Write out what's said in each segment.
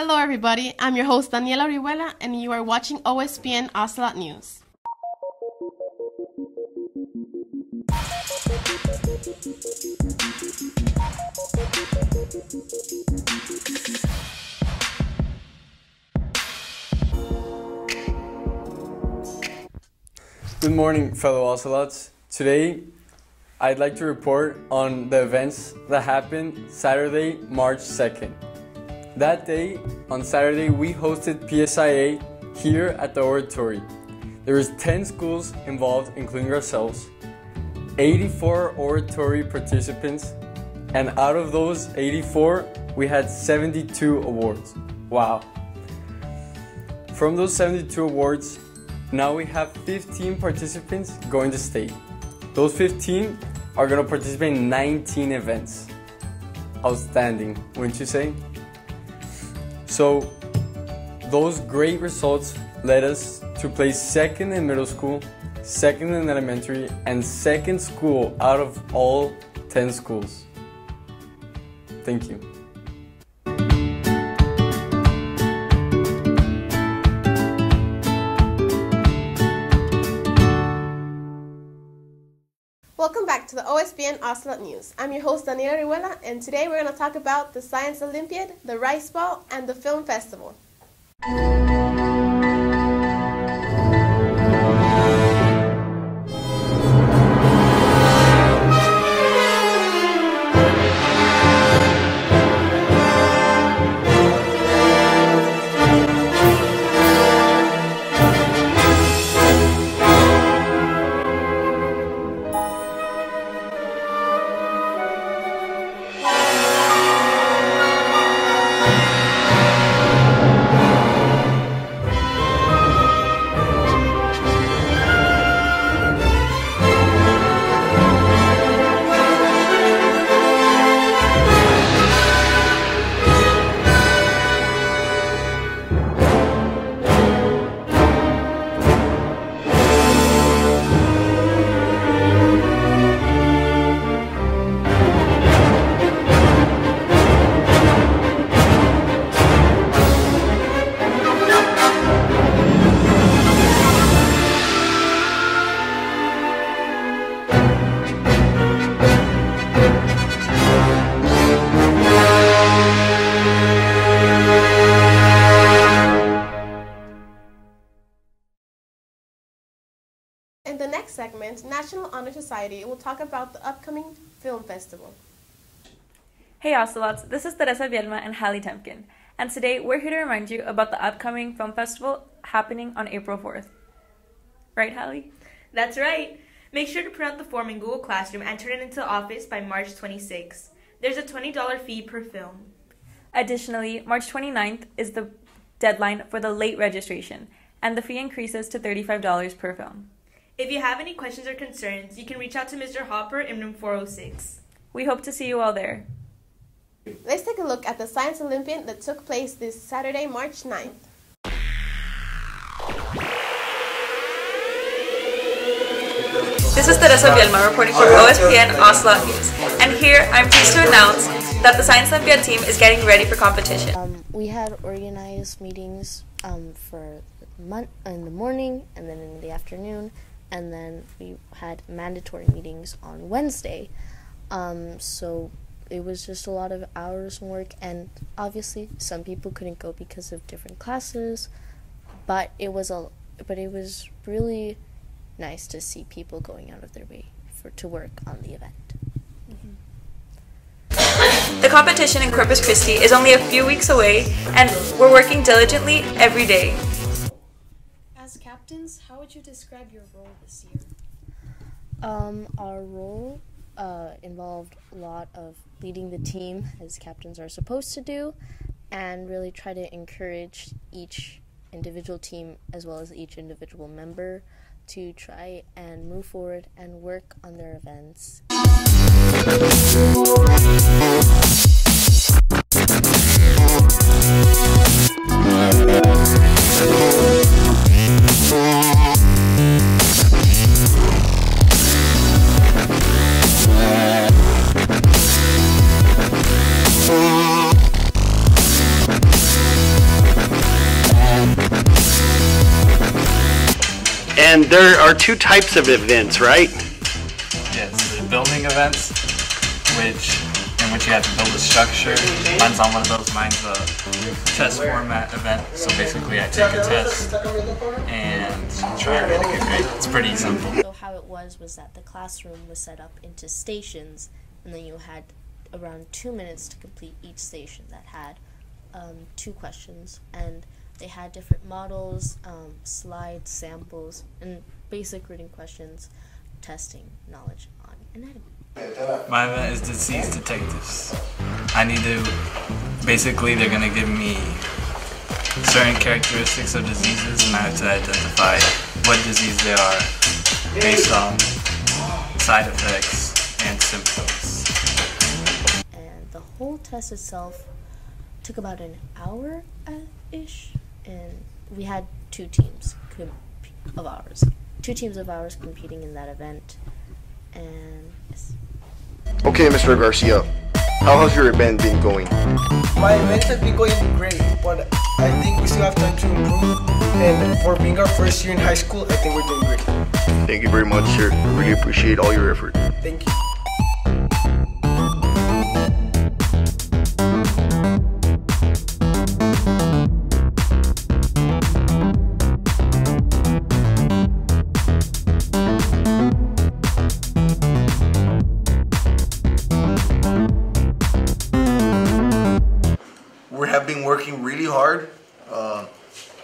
Hello everybody, I'm your host Daniela Orihuela and you are watching OSPN Ocelot News. Good morning, fellow Ocelots. Today, I'd like to report on the events that happened Saturday, March 2nd. That day, on Saturday, we hosted PSIA here at the Oratory. There was 10 schools involved, including ourselves, 84 Oratory participants, and out of those 84, we had 72 awards. Wow. From those 72 awards, now we have 15 participants going to state. Those 15 are going to participate in 19 events. Outstanding, wouldn't you say? So, those great results led us to place second in middle school, second in elementary, and second school out of all 10 schools. Thank you. Welcome back to the OSPN Ocelot News. I'm your host Daniela Orihuela and today we're going to talk about the Science Olympiad, the Rice Ball, and the Film Festival. In the next segment, National Honor Society will talk about the upcoming film festival. Hey Ocelots, this is Teresa Bielma and Hallie Temkin, and today we're here to remind you about the upcoming film festival happening on April 4th. Right, Hallie? That's right! Make sure to print out the form in Google Classroom and turn it into the office by March 26th. There's a $20 fee per film. Additionally, March 29th is the deadline for the late registration, and the fee increases to $35 per film. If you have any questions or concerns, you can reach out to Mr. Hopper in room 406. We hope to see you all there. Let's take a look at the Science Olympiad that took place this Saturday, March 9th. This is Teresa Bielma reporting for OSPN Ocelot News, and here I'm pleased to announce that the Science Olympiad team is getting ready for competition. We had organized meetings for in the morning and then in the afternoon, and then we had mandatory meetings on Wednesday. So it was just a lot of hours and work, and obviously some people couldn't go because of different classes, but it was really nice to see people going out of their way to work on the event. The competition in Corpus Christi is only a few weeks away, and we're working diligently every day. As captains, how would you describe your role this year? Our role involved a lot of leading the team, as captains are supposed to do, and really try to encourage each individual team as well as each individual member to try and move forward and work on their events. And there are two types of events, right? Yes, the building events, in which you have to build a structure. Mine's on one of those. Mine's a test format event. So basically I take a test and try to get a good grade. It's pretty simple. So how it was that the classroom was set up into stations, and then you had around 2 minutes to complete each station that had 2 questions, and they had different models, slides, samples, and basic reading questions, testing knowledge on anatomy. My event is disease detectives. I need to, basically they're going to give me certain characteristics of diseases, and I have to identify what disease they are based on side effects and symptoms. And the whole test itself took about an hour-ish, and we had 2 teams of ours. 2 teams of ours competing in that event, and yes. Okay, Mr. Garcia, how has your event been going? My event has been going great, but I think we still have time to improve, and for being our first year in high school, I think we're doing great. Thank you very much, sir. I really appreciate all your effort. Thank you. We have been working really hard.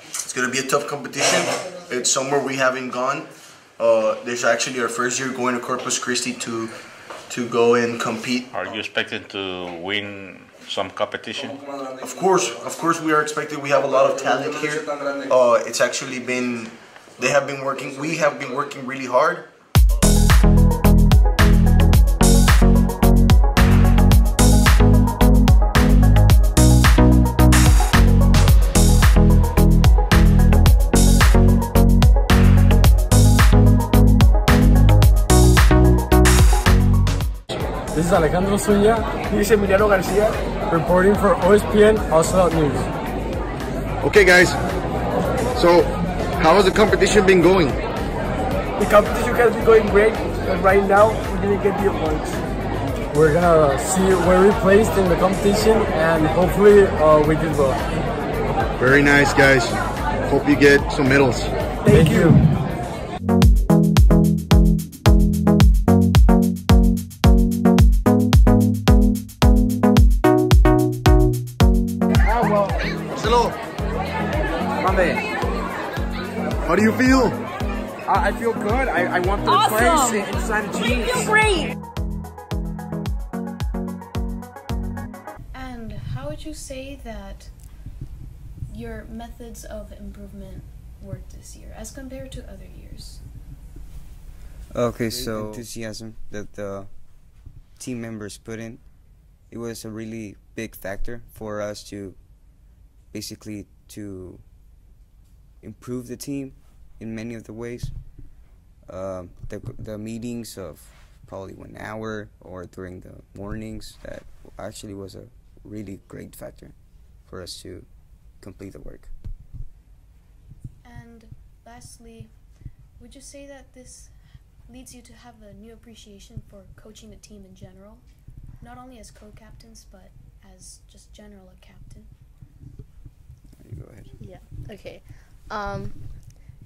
It's going to be a tough competition. It's somewhere we haven't gone. This is actually our first year going to Corpus Christi to go and compete. Are you expecting to win some competition? Of course we are expecting. We have a lot of talent here. It's actually been, we have been working really hard. This is Alejandro Suya. This is Emiliano Garcia, reporting for OSPN Ocelot News. Okay, guys. So, how has the competition been going? The competition has been going great, but right now we're going to get the awards. We're gonna see where we placed in the competition, and hopefully we did well. Very nice, guys. Hope you get some medals. Thank you. How do you feel? I feel good. I want third place inside the team. You feel great! And how would you say that your methods of improvement worked this year as compared to other years? Okay, so enthusiasm that the team members put in, it was a really big factor for us to basically to improve the team in many of the ways. The meetings of probably 1 hour or during the mornings, that actually was a really great factor for us to complete the work. And lastly, would you say that this leads you to have a new appreciation for coaching the team in general, not only as co-captains but as just general a captain? You go ahead. Yeah. Okay.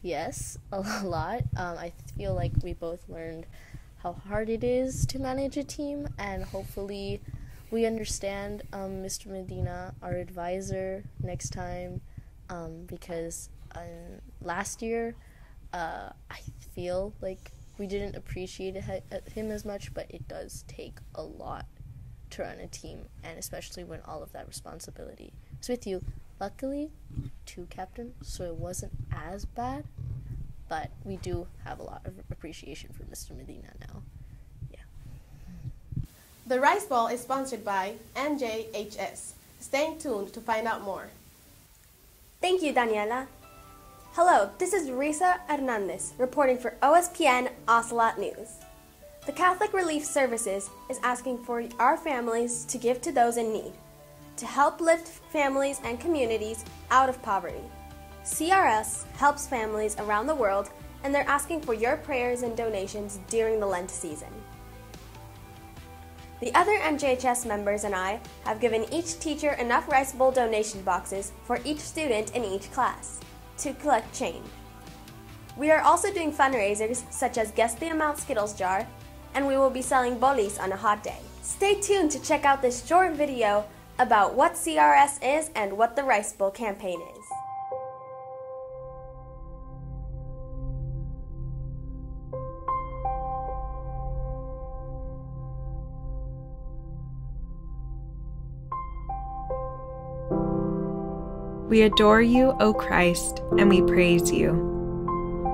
Yes, a lot. I feel like we both learned how hard it is to manage a team, and hopefully we understand Mr. Medina, our advisor, next time, because last year I feel like we didn't appreciate him as much, but it does take a lot to run a team, and especially when all of that responsibility is with you. Luckily, 2 captains, so it wasn't as bad, but we do have a lot of appreciation for Mr. Medina now. Yeah. The Rice Ball is sponsored by NJHS. Stay tuned to find out more. Thank you, Daniela. Hello, this is Risa Hernandez reporting for OSPN Ocelot News. The Catholic Relief Services is asking for our families to give to those in need, to help lift families and communities out of poverty. CRS helps families around the world and they're asking for your prayers and donations during the Lent season. The other NJHS members and I have given each teacher enough rice bowl donation boxes for each student in each class to collect change. We are also doing fundraisers such as Guess the Amount Skittles jar, and we will be selling bolis on a hot day. Stay tuned to check out this short video about what CRS is and what the Rice Bowl campaign is. We adore you, O Christ, and we praise you.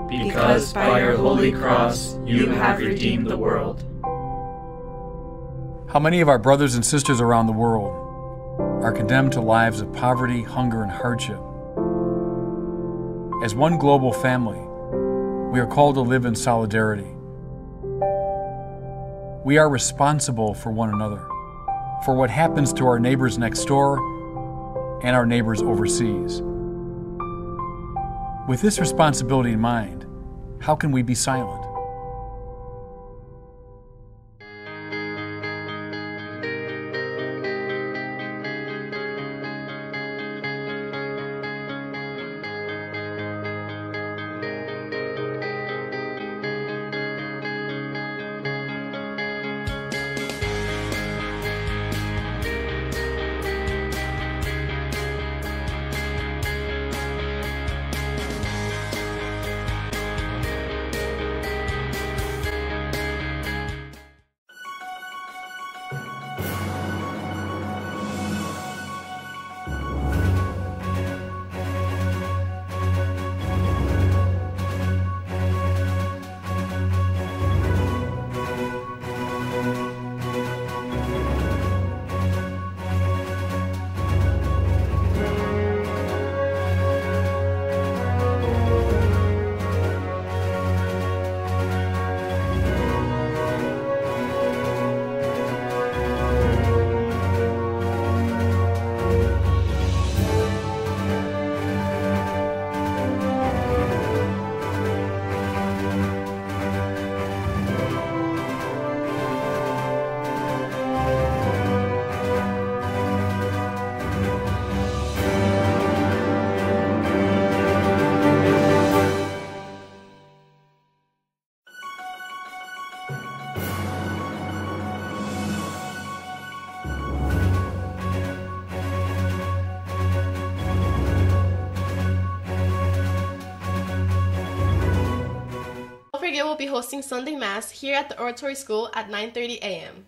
Because by your holy cross you have redeemed the world. How many of our brothers and sisters around the world are condemned to lives of poverty, hunger, and hardship? As one global family, we are called to live in solidarity. We are responsible for one another, for what happens to our neighbors next door and our neighbors overseas. With this responsibility in mind, how can we be silent? Will be hosting Sunday Mass here at the Oratory School at 9:30 a.m.